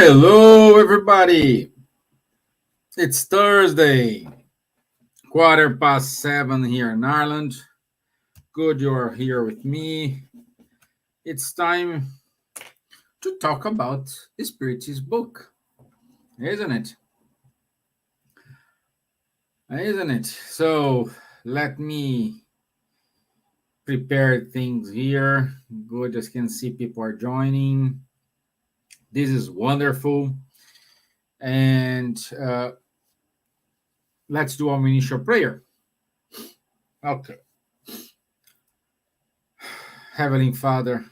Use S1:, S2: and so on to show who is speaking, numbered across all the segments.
S1: Hello, everybody. It's Thursday, 7:15 here in Ireland. Good you're here with me. It's time to talk about the Spiritist book, isn't it? Isn't it? So let me prepare things here. Good, as you can see, people are joining. This is wonderful. And let's do our initial prayer. Okay. Heavenly Father,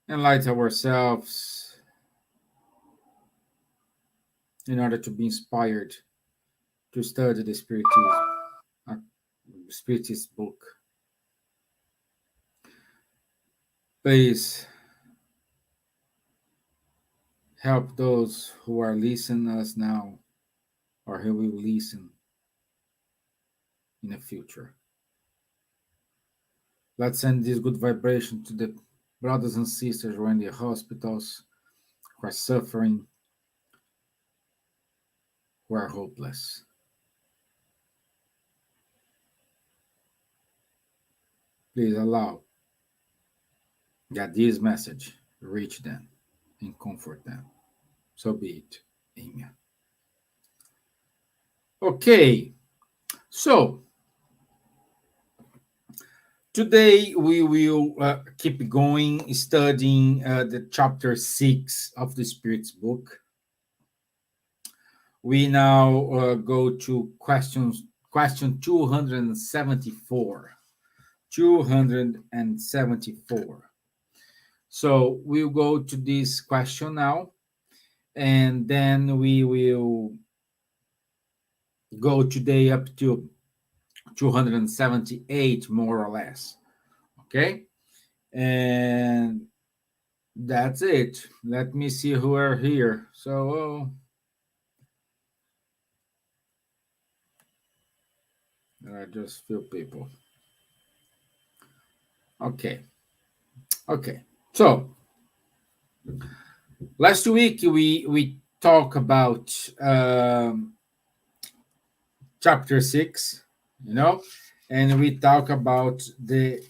S1: enlighten ourselves in order to be inspired to study the uh, Spiritist book. Please help those who are listening us now or who will listen in the future. Let's send this good vibration to the brothers and sisters who are in the hospitals, who are suffering, who are hopeless. Please allow that this message reach them and comfort them. So be it. Amen. Okay, so today we will keep going studying the chapter 6 of the Spirit's book. We now go to question 274. 274. So we'll go to this question now, and then we will go today up to 278, more or less. Okay? And that's it. Let me see who are here. So, just few people. Okay. So, last week we talked about chapter 6, and we talk about the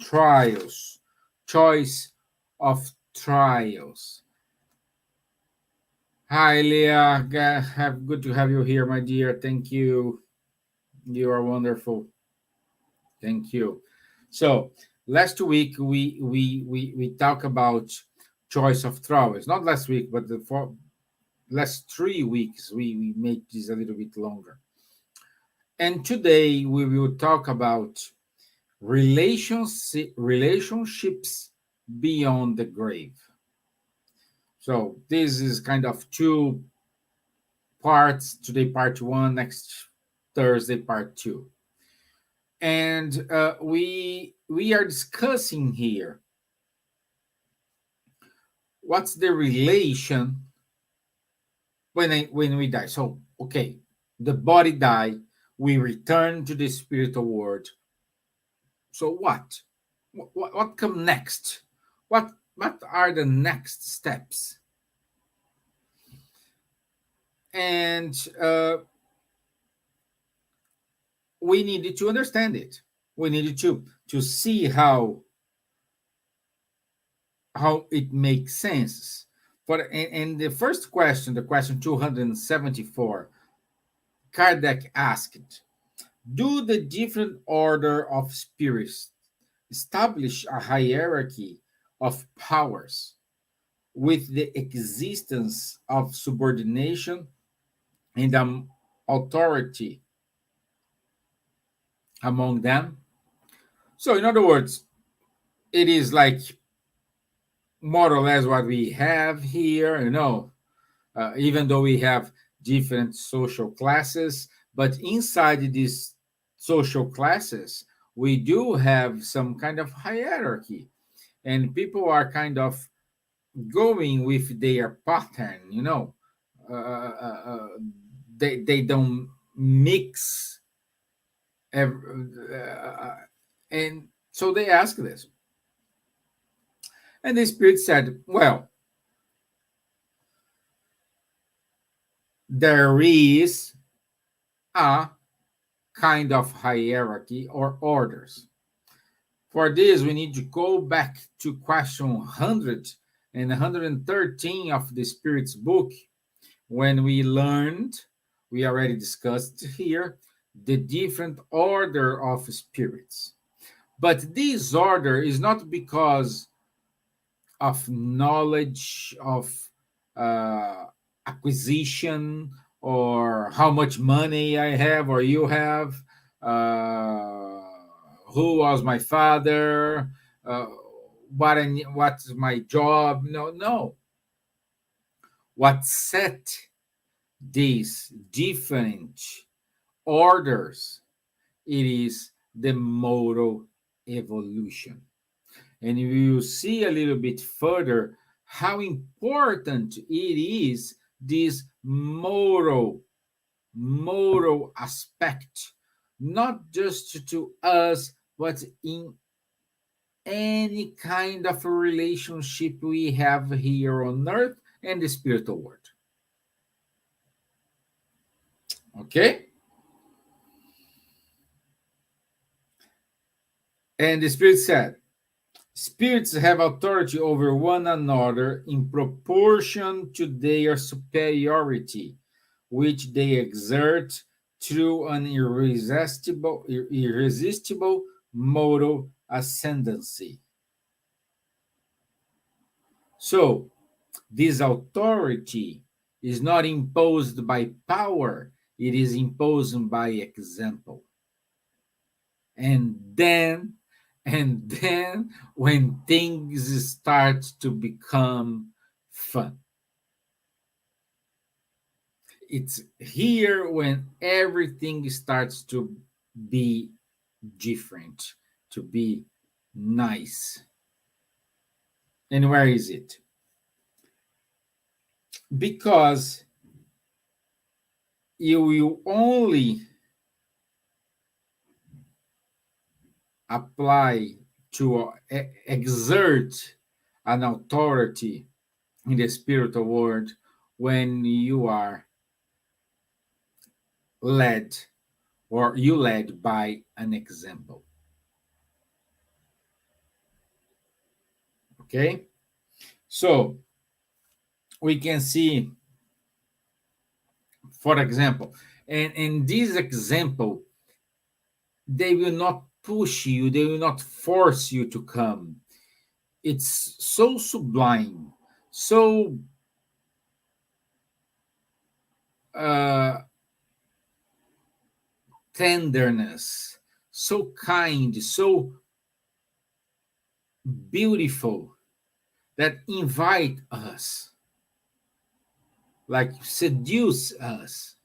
S1: trials, choice of trials. Hi, Leah. Good to have you here, my dear. Thank you. You are wonderful. Thank you. So last week we talk about choice of trials. Not last week, but the last 3 weeks we made this a little bit longer. And today we will talk about relationships beyond the grave. So this is kind of 2 parts. Today part 1, next Thursday part 2. And we are discussing here what's the relation when we die. So okay, the body die, we return to the spiritual world. So what comes next? What are the next steps? And we needed to understand it. We needed to see how it makes sense. And the first question, the question 274, Kardec asked, do the different order of spirits establish a hierarchy of powers with the existence of subordination and authority among them? So, in other words, it is like more or less what we have here, even though we have different social classes, but inside these social classes, we do have some kind of hierarchy, and people are kind of going with their pattern, they don't mix, and so they ask this. And the Spirit said, well, there is a kind of hierarchy or orders. For this, we need to go back to question 100 and 113 of the Spirit's book, when we learned, we already discussed here, the different order of spirits. But this order is not because of knowledge, of uh, acquisition, or how much money I have or you have, uh, who was my father, uh, what's my job. No, no. What set these different orders? It is the moral evolution. And we will see a little bit further how important it is, this moral aspect, not just to us, but in any kind of a relationship we have here on earth and the spiritual world. Okay? And the Spirit said, spirits have authority over one another in proportion to their superiority, which they exert through an irresistible moral ascendancy. So, this authority is not imposed by power, it is imposed by example. And then when things start to become fun, it's here when everything starts to be different, to be nice. And where is it? Because you will only apply to exert an authority in the spiritual world when you are led, or you led by an example. Okay? So we can see, for example, and in this example, they will not push you, they will not force you to come. It's so sublime, so uh, tenderness, so kind, so beautiful, that invite us, like seduce us,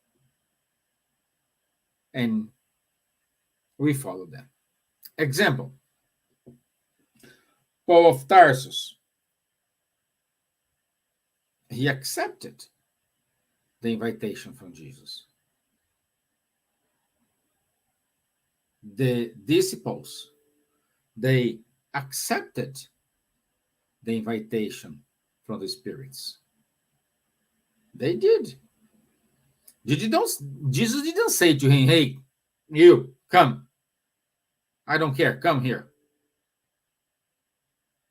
S1: and we follow them. Example, Paul of Tarsus. He accepted the invitation from Jesus. The disciples, they accepted the invitation from the spirits. They did. Jesus didn't say to him, hey, you, come. I don't care, come here.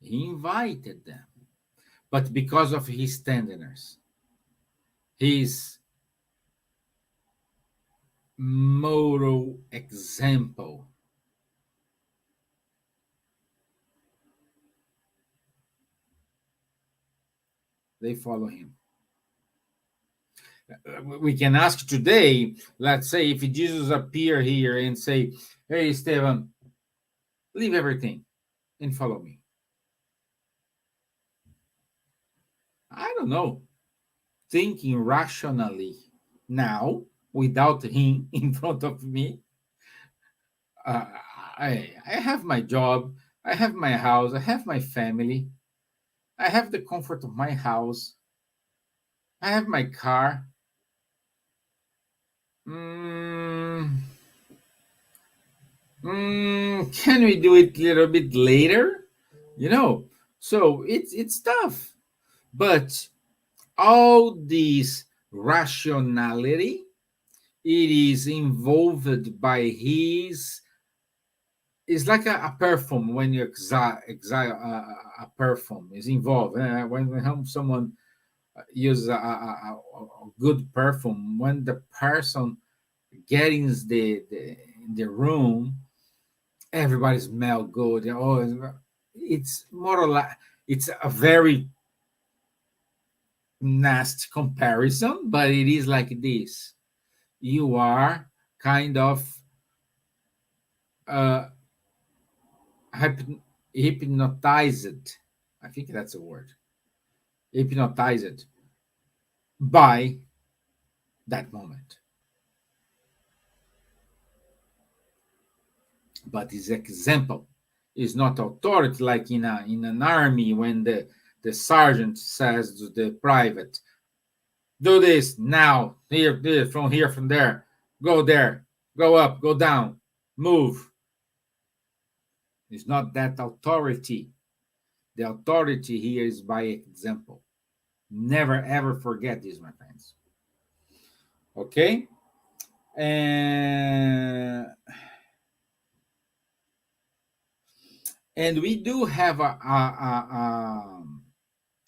S1: He invited them. But because of his tenderness, his moral example, they follow him. We can ask today, let's say, if Jesus appear here and say, hey, Stevan, leave everything and follow me. I don't know. Thinking rationally now, without him in front of me, uh, I have my job, I have my house, I have my family, I have the comfort of my house, I have my car. Can we do it a little bit later? You know, So it's tough. But all this rationality, it is involved by his, it's like a perfume. When you exile a perfume is involved. When someone uses a good perfume, when the person get in the room, everybody smell good. Oh, it's more or less, it's a very nasty comparison, but it is like this. You are kind of uh, hypnotized. I think that's a word. Hypnotized by that moment. But this example is not authority like in an army when the sergeant says to the private, do this now, here, from there, go there, go up, go down, move. It's not that authority. The authority here is by example. Never ever forget this, my friends. Okay? And we do have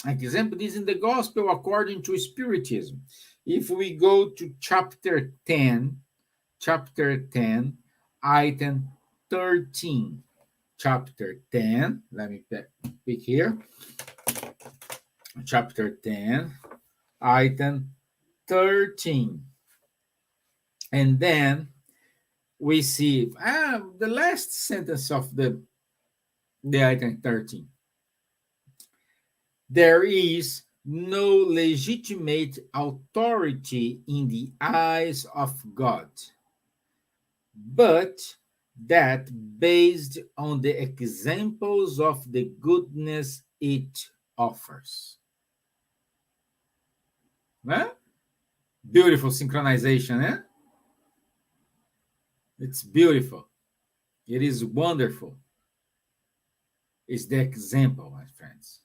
S1: example. This in the gospel according to Spiritism. If we go to chapter 10, item 13. Chapter 10, let me pick here. Chapter 10, item 13. And then we see the last sentence of the item 13. There is no legitimate authority in the eyes of God, but that based on the examples of the goodness it offers. Huh? Beautiful synchronization, eh? It's beautiful. It is wonderful. It's the example, my friends.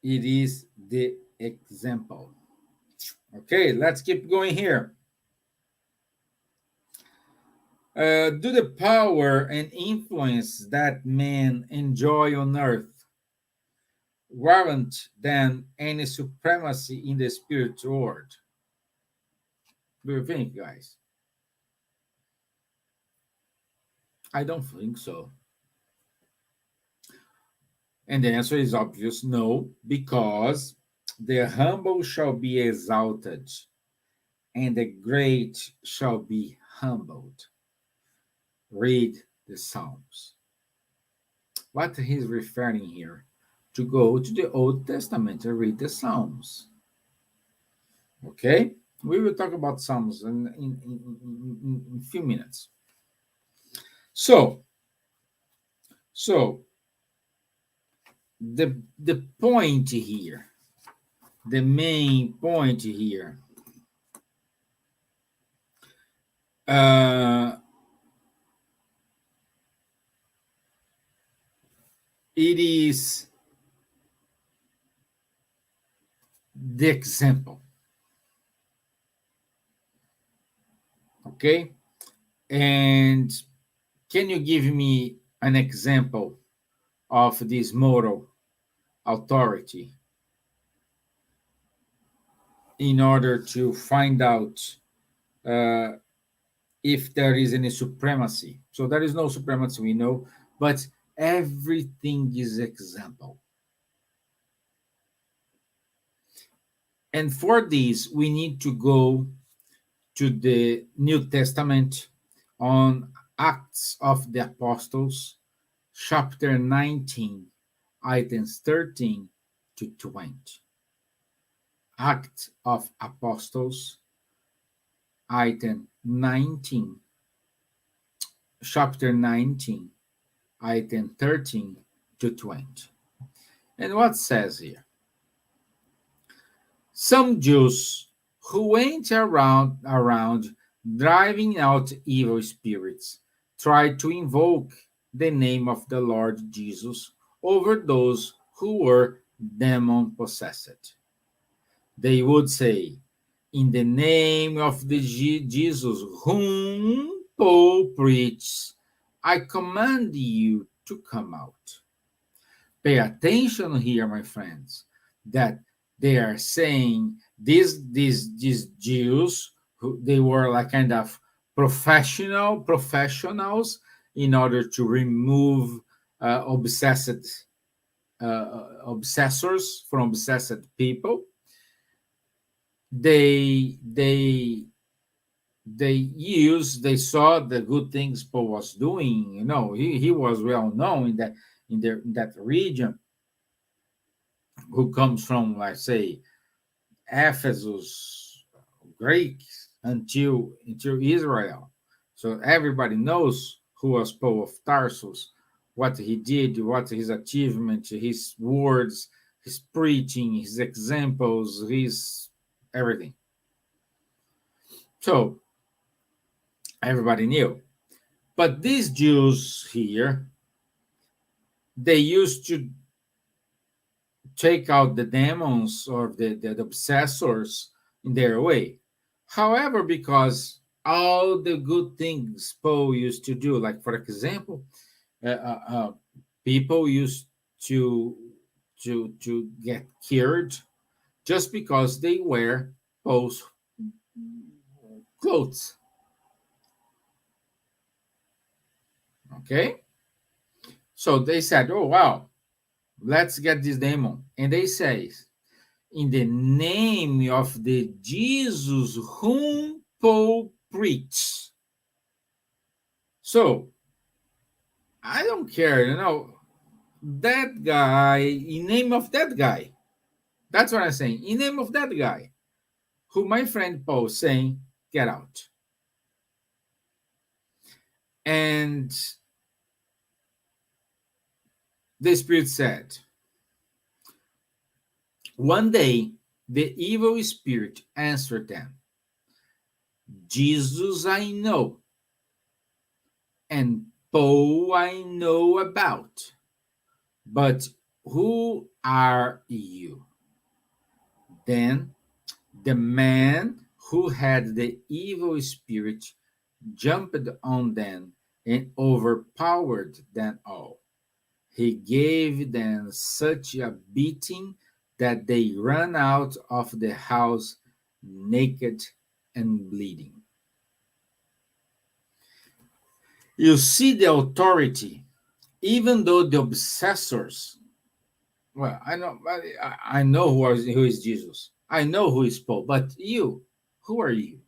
S1: It is the example. Okay, let's keep going here. Do the power and influence that men enjoy on earth warrant then any supremacy in the spiritual world? Do you think, guys? I don't think so. And the answer is obvious no, because the humble shall be exalted, and the great shall be humbled. Read the Psalms. What he's referring here, to go to the Old Testament and read the Psalms. Okay? We will talk about Psalms in a few minutes. So the point here, the main point here, it is the example. Okay? And can you give me an example of this moral authority in order to find out if there is any supremacy? So there is no supremacy, we know, but everything is example. And for this, we need to go to the New Testament on Acts of the Apostles, chapter 19, items 13 to 20. Acts of Apostles, item 19, chapter 19, item 13 to 20. And what says here? Some Jews who went around driving out evil spirits tried to invoke the name of the Lord Jesus over those who were demon possessed. They would say, in the name of the Jesus whom Paul preached, I command you to come out. Pay attention here, my friends, that they are saying these Jews who they were like kind of professionals in order to remove obsessors from obsessed people. They they saw the good things Paul was doing. He was well known in that region, who comes from, let's say, Ephesus, Greeks, until Israel. So everybody knows who was Paul of Tarsus, what he did, what his achievement, his words, his preaching, his examples, his everything. So everybody knew. But these Jews here, they used to take out the demons or the obsessors in their way. However, because all the good things Paul used to do, like for example, uh, uh, uh, people used to to get cured just because they wear Paul's clothes. Okay, so they said, "Oh wow, let's get this demon," and they say, "In the name of the Jesus whom Paul preached." So I don't care, that guy, in name of that guy. That's what I'm saying. In name of that guy, who my friend Paul saying, get out. And the Spirit said, one day the evil spirit answered them, Jesus I know, and Paul I know about, but who are you? Then the man who had the evil spirit jumped on them and overpowered them all. He gave them such a beating that they ran out of the house naked and bleeding. You see the authority, even though the obsessors, well, I know who is Jesus. I know who is Paul, but you, who are you?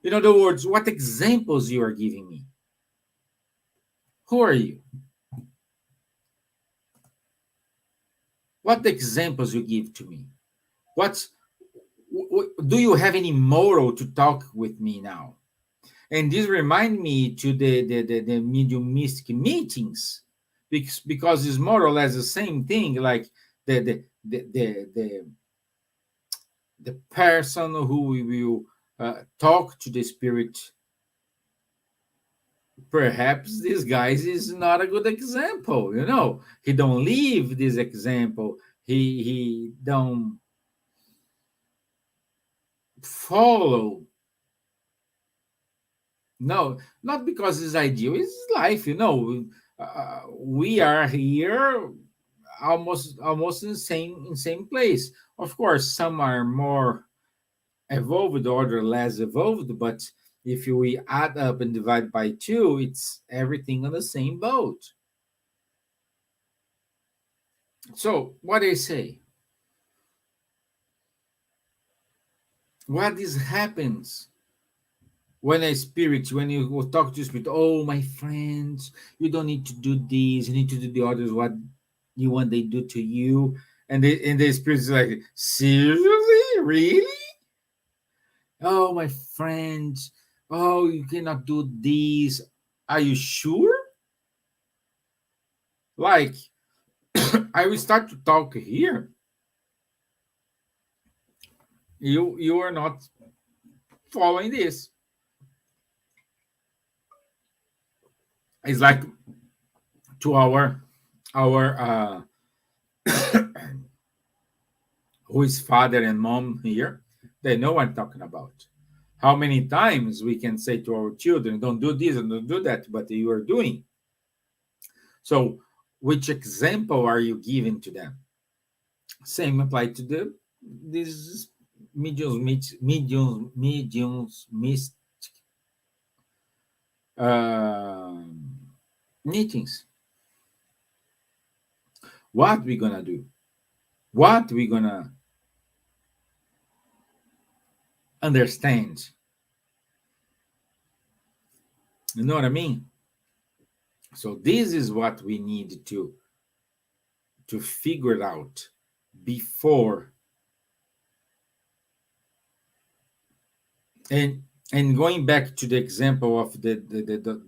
S1: In other words, what examples you are giving me? Who are you? What examples you give to me? What do you have any moral to talk with me now? And this remind me to the mediumistic meetings, because it's more or less the same thing, like the the the the, the, the person who will talk to the spirit. Perhaps this guy is not a good example. He don't leave this example. He don't follow. No, not because his ideal is life. We are here almost in same place. Of course, some are more evolved, other less evolved. But if we add up and divide by two, it's everything on the same boat. So what I say, what is happens when you talk to spirit? Oh, my friends, you don't need to do this. You need to do the others. What you want they do to you, and the spirit is like, seriously, really? Oh, my friends. Oh, you cannot do this. Are you sure? Like, I will start to talk here. You are not following this. It's like to our who is father and mom here, they know what I'm talking about. How many times we can say to our children, don't do this and don't do that, but you are doing. So, which example are you giving to them? Same apply to the these mediums uh, meetings. What we gonna do? What we gonna understand? You know what I mean? So this is what we need to figure it out before. And going back to the example of the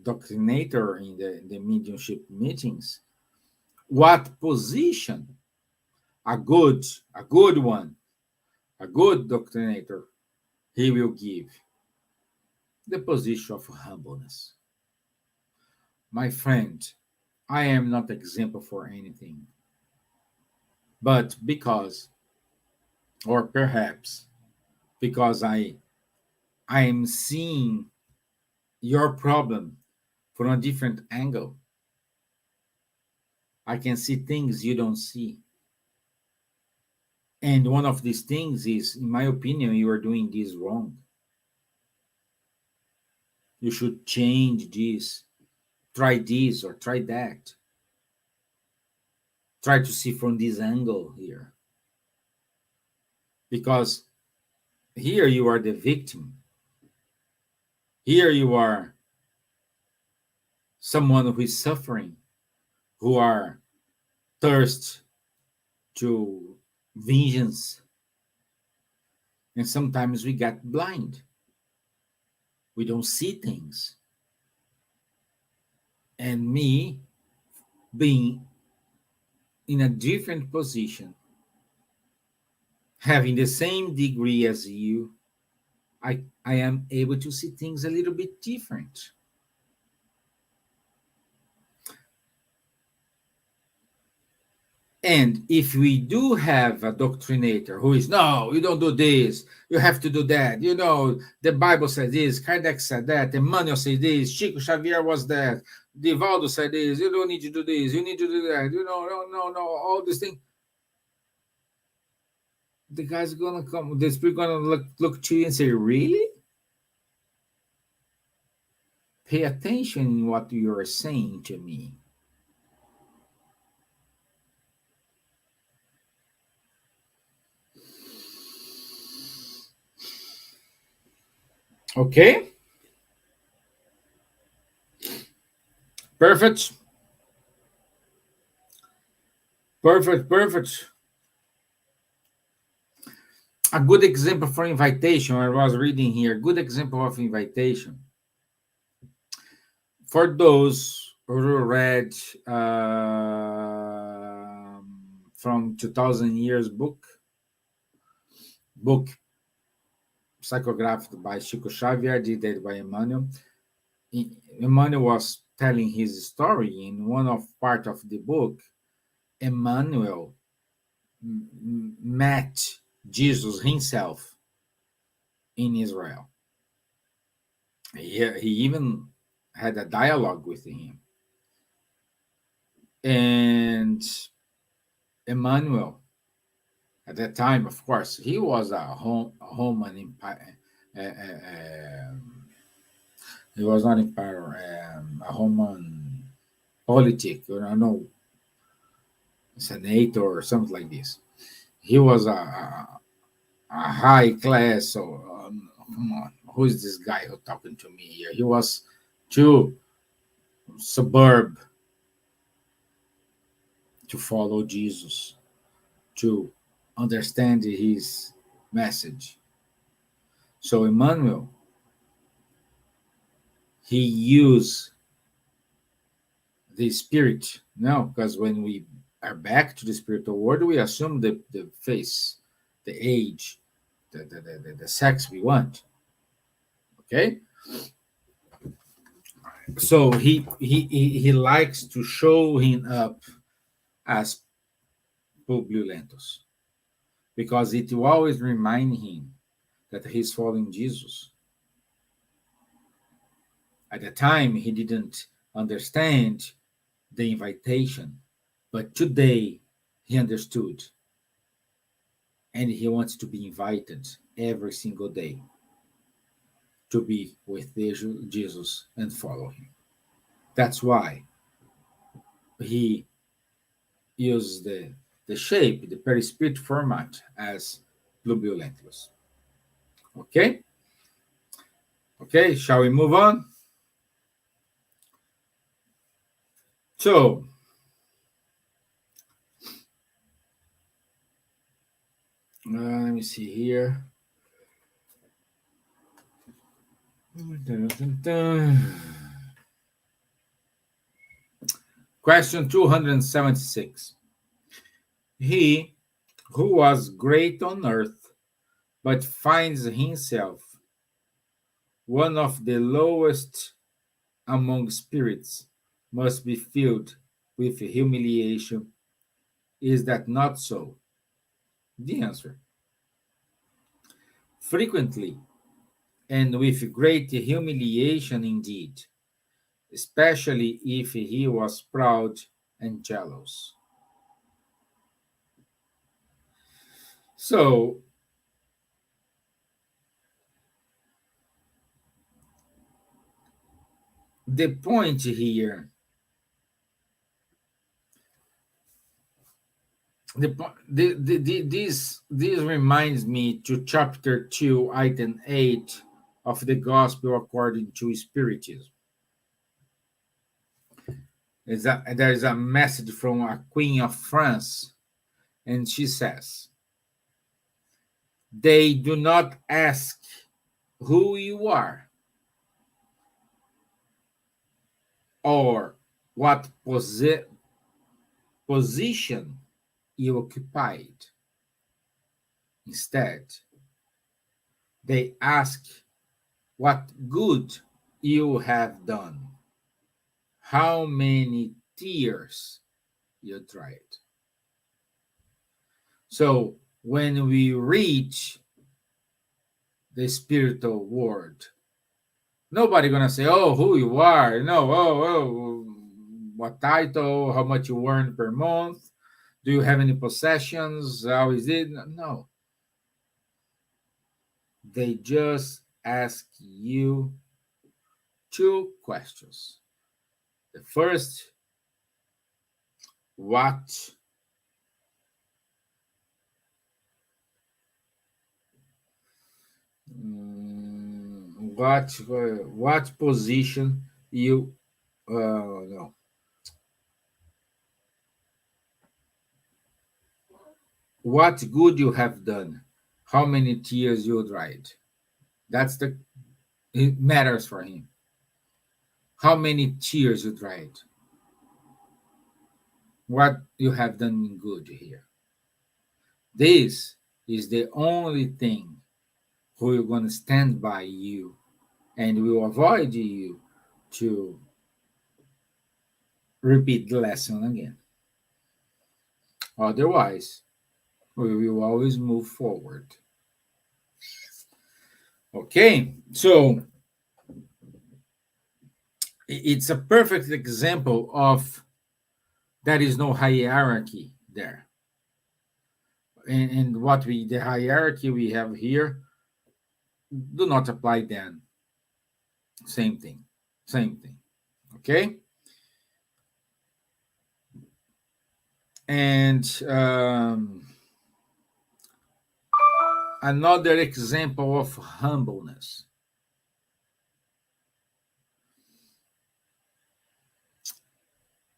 S1: doctrinator in the mediumship meetings, what position a good a good one, a good doctrinator, he will give? The position of humbleness. My friend, I am not example for anything, but because, or perhaps because I am seeing your problem from a different angle. I can see things you don't see. And one of these things is, in my opinion, you are doing this wrong. You should change this, try this or try that. Try to see from this angle here. Because here you are the victim. Here you are someone who is suffering, who are thirst to vengeance. And sometimes we get blind. We don't see things. And me being in a different position, having the same degree as you, I am able to see things a little bit different. And if we do have a doctrinator who is, no, you don't do this, you have to do that, the Bible said this, Kardec said that, Emmanuel said this, Chico Xavier was that, Divaldo said this, you don't need to do this, you need to do that, no, all these things. The guy's gonna come, the spirit gonna look to you and say, really? Pay attention in what you are saying to me. Okay? Perfect. Perfect. A good example for invitation, I was reading here, good example of invitation. For those who read from 2000 years book psychographed by Chico Xavier, edited by Emmanuel. Emmanuel was telling his story in one of part of the book. Emmanuel met Jesus himself in Israel. He even had a dialogue with him. And Emmanuel, at that time, of course, he was a Roman empire. He was not empire, a Roman politic, senator or something like this. He was a high class. So come on, who is this guy who talking to me here? He was too suburb to follow Jesus, to understand his message. So Emmanuel, he used the spirit now, because when we are back to the spiritual world, we assume the face, the age, the sex we want. Okay? So he likes to show him up as Publiulentus because it will always remind him that he's following Jesus. At the time, he didn't understand the invitation, but today he understood, and he wants to be invited every single day to be with Jesus and follow him. That's why he used the shape, the perispirit format as Pluviolentulus. Okay? Okay, shall we move on? So, let me see here. Question 276. He who was great on earth, but finds himself one of the lowest among spirits, must be filled with humiliation. Is that not so? The answer: frequently, and with great humiliation indeed, especially if he was proud and jealous. So, the point here, this reminds me to chapter 2, item 8 of the Gospel according to Spiritism. There's a message from a queen of France, and she says, they do not ask who you are or what position you occupied. Instead, they ask what good you have done, how many tears you dried. So when we reach the spiritual world, nobody gonna say, "Oh, who you are?" No, oh, what title? How much you earn per month? Do you have any possessions? How is it? No, they just ask you two questions. The first, what what position you no, what good you have done, how many tears you dried. That's the it matters for him. How many tears you dried, what you have done good here. This is the only thing who is going to stand by you and will avoid you to repeat the lesson again. Otherwise, we will always move forward. Okay, so it's a perfect example of there is no hierarchy there. And what the hierarchy we have here do not apply then. Same thing. Same thing. Okay? And another example of humbleness.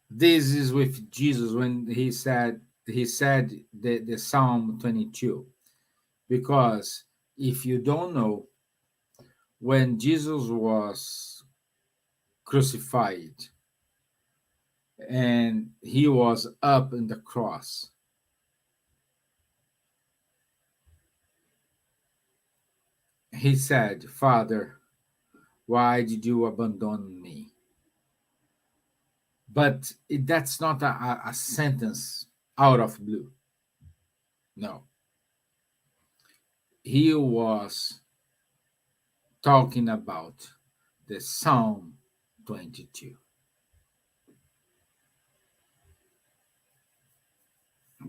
S1: This is with Jesus when he said the Psalm 22. Because if you don't know, when Jesus was crucified and he was up in the cross, he said, Father, why did you abandon me? But that's not a sentence out of blue. No. He was talking about the Psalm 22.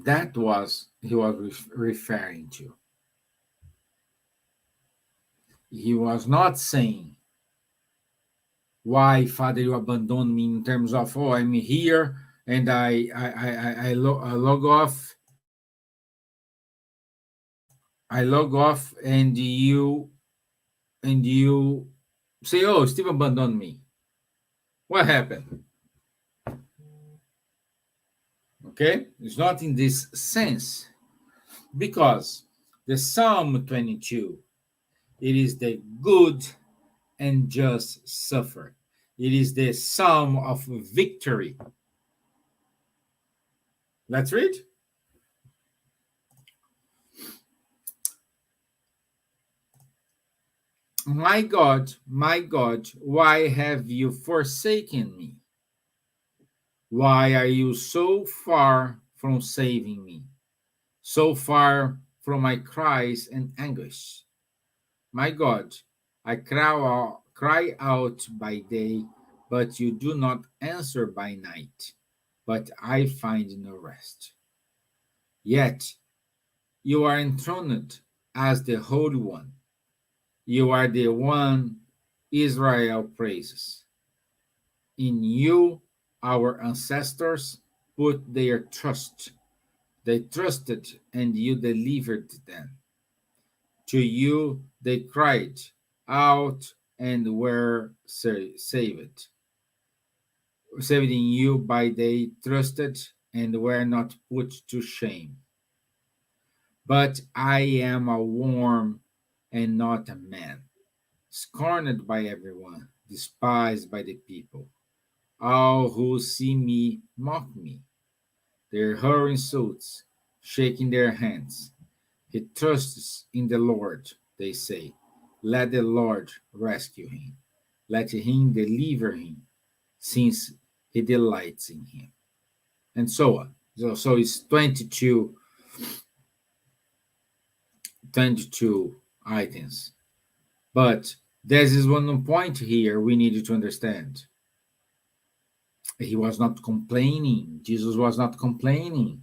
S1: That was he was referring to. He was not saying, why, Father, you abandon me, in terms of, oh, I'm here and I log off and you say, oh, Steve abandoned me. What happened? Okay? It's not in this sense, because the Psalm 22, it is the good and just suffer. It is the psalm of victory. Let's read. My God, why have you forsaken me? Why are you so far from saving me? So far from my cries and anguish? My God, I cry out by day, but you do not answer by night. But I find no rest. Yet you are enthroned as the Holy One. You are the one Israel praises. In you, our ancestors put their trust. They trusted, and you delivered them. To you they cried out and were saved. Saved in you by they trusted and were not put to shame. But I am a worm and not a man, scorned by everyone, despised by the people. All who see me mock me. They hurl insults, shaking their hands. He trusts in the Lord, they say. Let the Lord rescue him. Let him deliver him, since he delights in him. And so on. So it's 22 items. But there is one point here we need to understand. He was not complaining. Jesus was not complaining.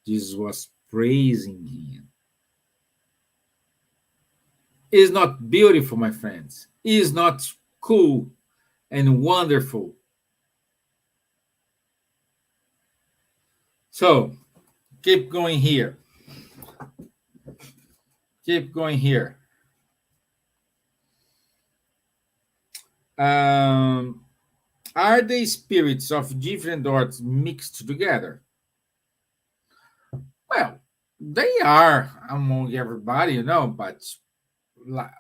S1: Jesus was praising him. Is not beautiful, my friends. Is not cool and wonderful. So, keep going here. Keep going here. Are the spirits of different orders mixed together? Well, they are among everybody, but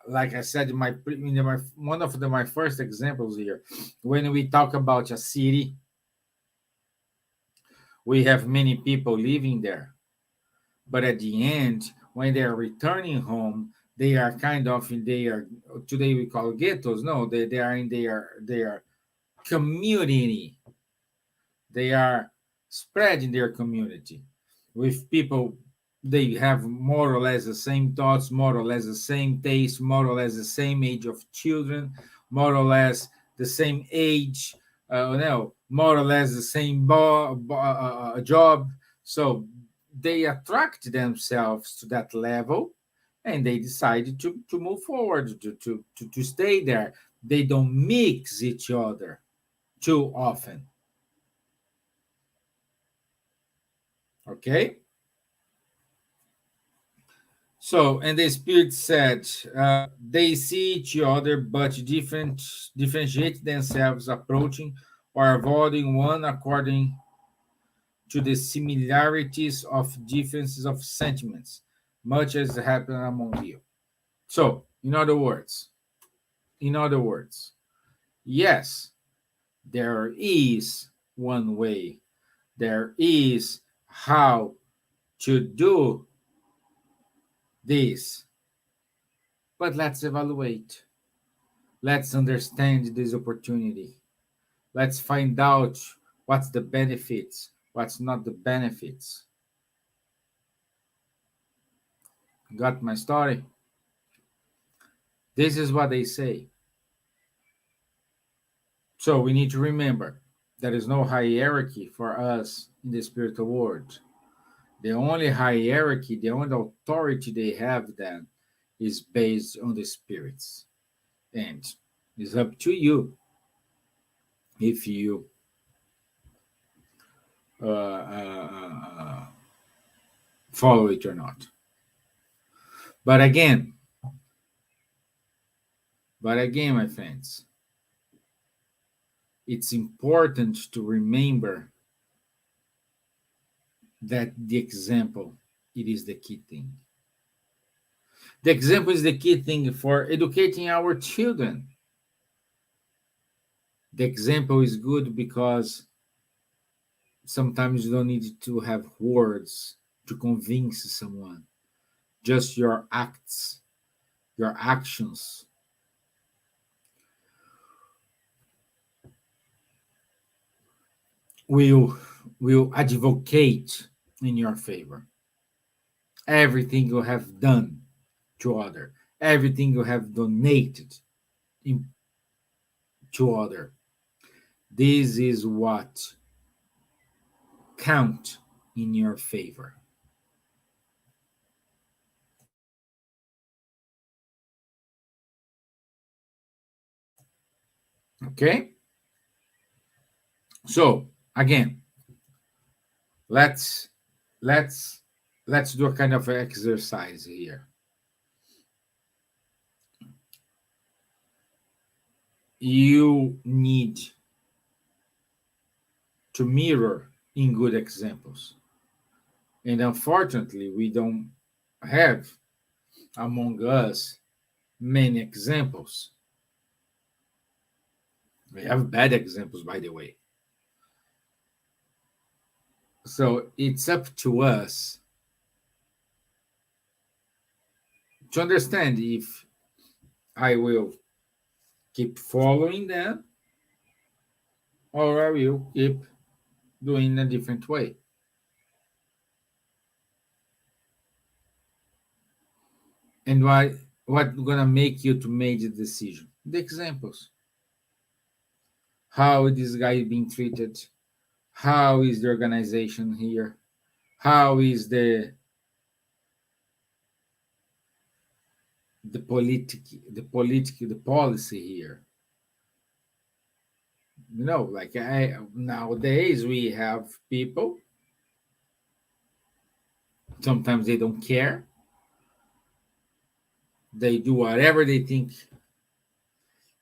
S1: like I said in one of my first examples here, when we talk about a city, we have many people living there, but at the end, when they are returning home, they are kind of in their, today we call ghettos. No, they are in their community. They are spread in their community with people. They have more or less the same thoughts, more or less the same taste, more or less the same age of children, more or less the same age, no, more or less the same job. So they attract themselves to that level, and they decided to move forward, to stay there. They don't mix each other too often. Okay? So, and the Spirit said, they see each other, but differentiate themselves, approaching or avoiding one according to the similarities of differences of sentiments, much as happen among you. So, in other words, yes, there is one way, there is how to do this, but let's evaluate. Let's understand this opportunity. Let's find out What's the benefits? What's not the benefits? Got my story? This is what they say. So we need to remember there is no hierarchy for us in the spiritual world. The only hierarchy, the only authority they have then is based on the spirits. And it's up to you if you follow it or not. But again, my friends, it's important to remember that the example, it is the key thing. The example is the key thing for educating our children. The example is good because sometimes you don't need to have words to convince someone. Just your acts, your actions will advocate in your favor. Everything you have done to other, everything you have donated to other, this is what count in your favor. Okay? So again, let's let's let's do a kind of exercise here. You need to mirror in good examples. And unfortunately, we don't have among us many examples. We have bad examples, by the way. So it's up to us to understand if I will keep following them or I will keep doing a different way. And what's gonna make you to make the decision? The examples. How is this guy being treated? How is the organization here? How is the policy here? Like nowadays we have people, sometimes they don't care. They do whatever they think,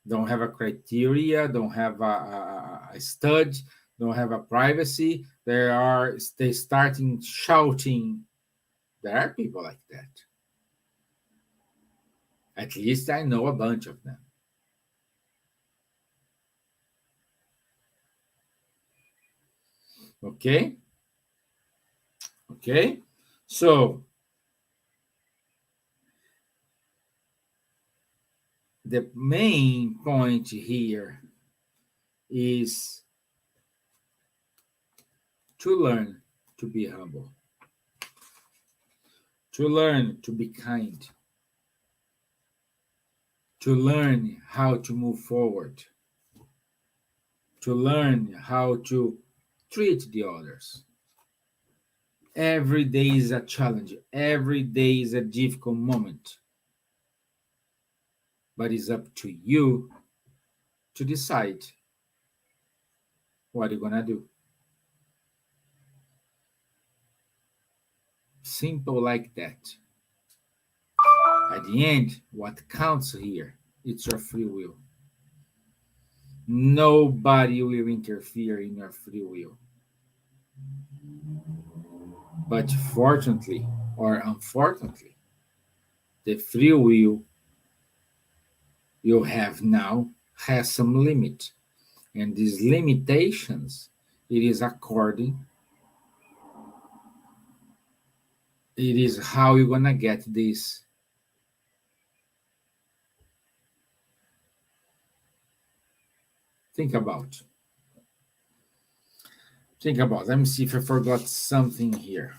S1: don't have a criteria, don't have a stud, don't have a privacy. They starting shouting. There are people like that. At least I know a bunch of them. Okay? Okay? So, the main point here is to learn to be humble, to learn to be kind, to learn how to move forward, to learn how to treat the others. Every day is a challenge, every day is a difficult moment. But it's up to you to decide what you're going to do. Simple like that. At the end, what counts here, it's your free will. Nobody will interfere in your free will. But fortunately or unfortunately, the free will you have now has some limit. And these limitations, it is how you're going to get this. Think about. Think about it. Let me see if I forgot something here.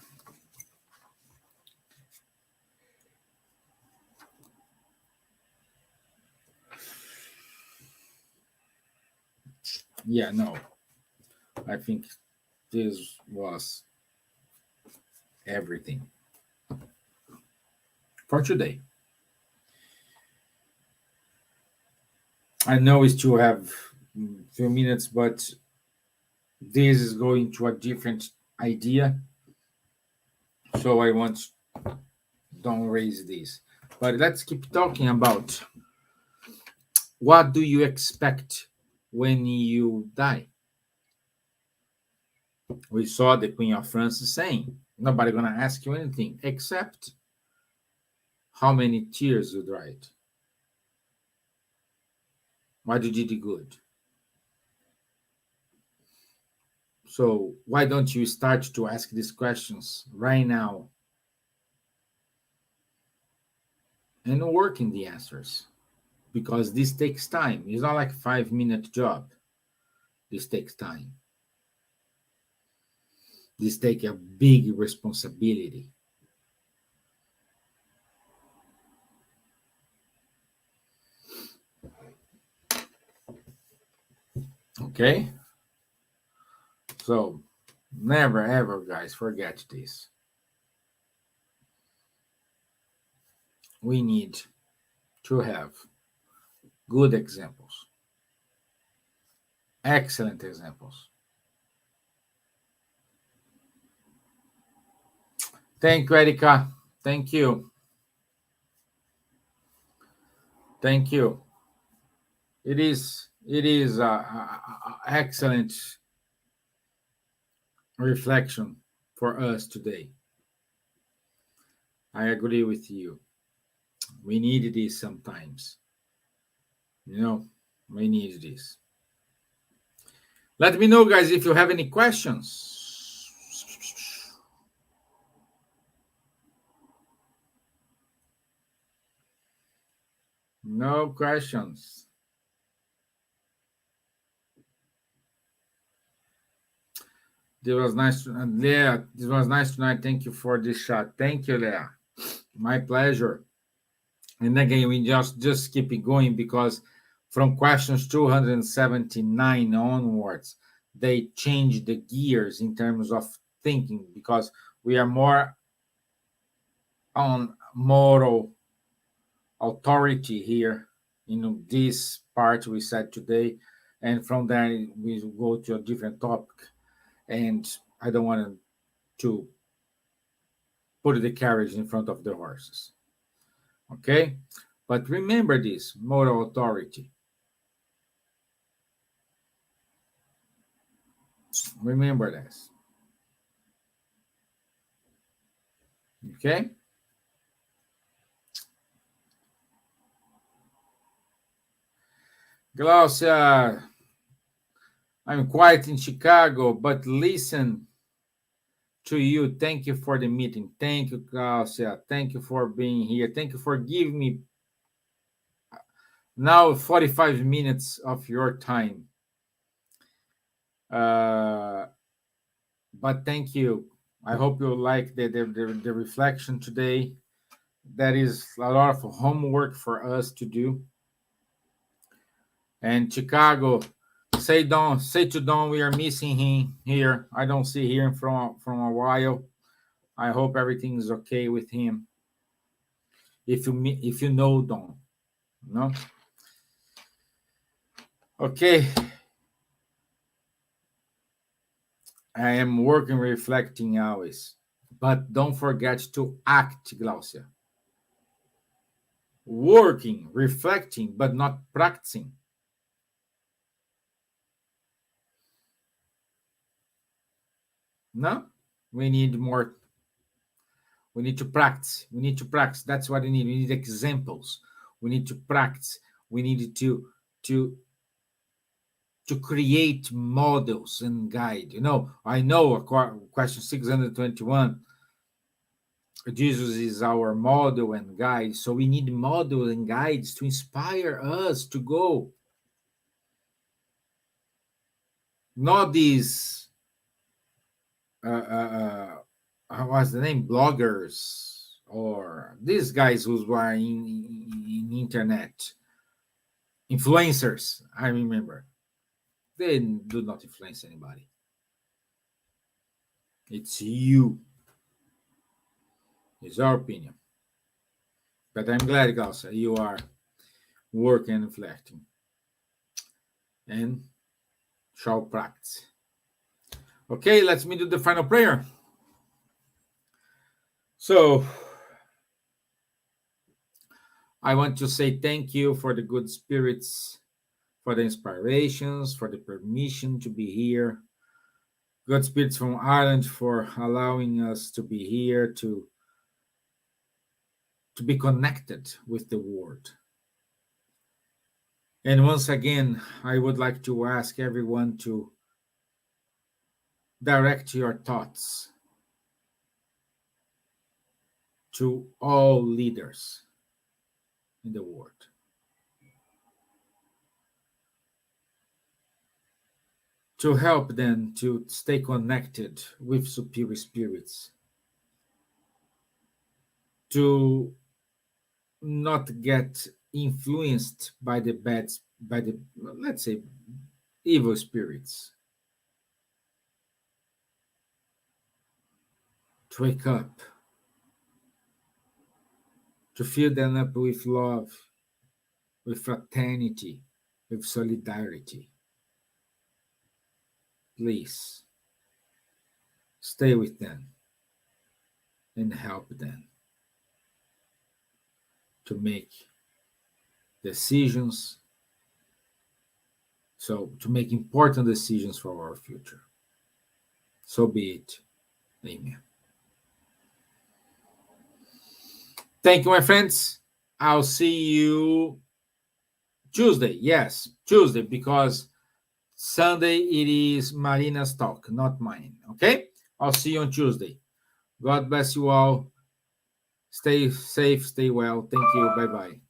S1: Yeah, no. I think this was everything for today. I know we still have a few minutes, but this is going to a different idea. So I want don't raise this. But let's keep talking about what do you expect when you die? We saw the Queen of France saying, nobody gonna ask you anything except how many tears you dried. What you did good. So why don't you start to ask these questions right now and work in the answers? Because this takes time. It's not like a 5-minute job. This takes time. This takes a big responsibility. Okay? So never ever, guys, forget this. We need to have good examples, excellent examples. Thank you, Erika. Thank you. Thank you. It is excellent reflection for us today. I agree with you. We need this sometimes. We need this. Let me know, guys, if you have any questions. No questions. This was nice. Leah, this was nice tonight. Thank you for this shot. Thank you, Leah. My pleasure. And again, we just keep it going because from questions 279 onwards, they change the gears in terms of thinking because we are more on moral authority here in this part we said today. And from there, we go to a different topic. And I don't want to put the carriage in front of the horses. Okay? But remember this moral authority. Remember this. Okay? Glaucia, I'm quiet in Chicago, but listen to you. Thank you for the meeting. Thank you, Glaucia. Thank you for being here. Thank you for giving me now 45 minutes of your time. But thank you. I hope you like the reflection today. That is a lot of homework for us to do. And Chicago, say to Don we are missing him here. I don't see him from a while. I hope everything is okay with him. If you know Don, no. Okay. I am working, reflecting always, but don't forget to act, Glaucia. Working, reflecting, but not practicing. No, we need more. We need to practice. We need to practice. That's what we need. We need examples. We need to practice. We need to create models and guide. I know question 621. Jesus is our model and guide. So we need models and guides to inspire us to go. Not these what's the name? Bloggers or these guys who were in internet influencers. I remember they do not influence anybody. It's you. It's our opinion. But I'm glad, Glaucia, you are working and reflecting and shall practice. Okay, let's me do the final prayer. So I want to say thank you for the good spirits, for the inspirations, for the permission to be here. Good spirits from Ireland for allowing us to be here to be connected with the world. And once again, I would like to ask everyone to direct your thoughts to all leaders in the world. To help them to stay connected with superior spirits. To not get influenced by the let's say, evil spirits. To wake up. To fill them up with love, with fraternity, with solidarity. Please, stay with them and help them to make decisions, so to make important decisions for our future. So be it. Amen. Thank you, my friends. I'll see you Tuesday. Yes, Tuesday, because Sunday it is Marina's talk, not mine. Okay? I'll see you on Tuesday. God bless you all. Stay safe, stay well. Thank you. Bye-bye.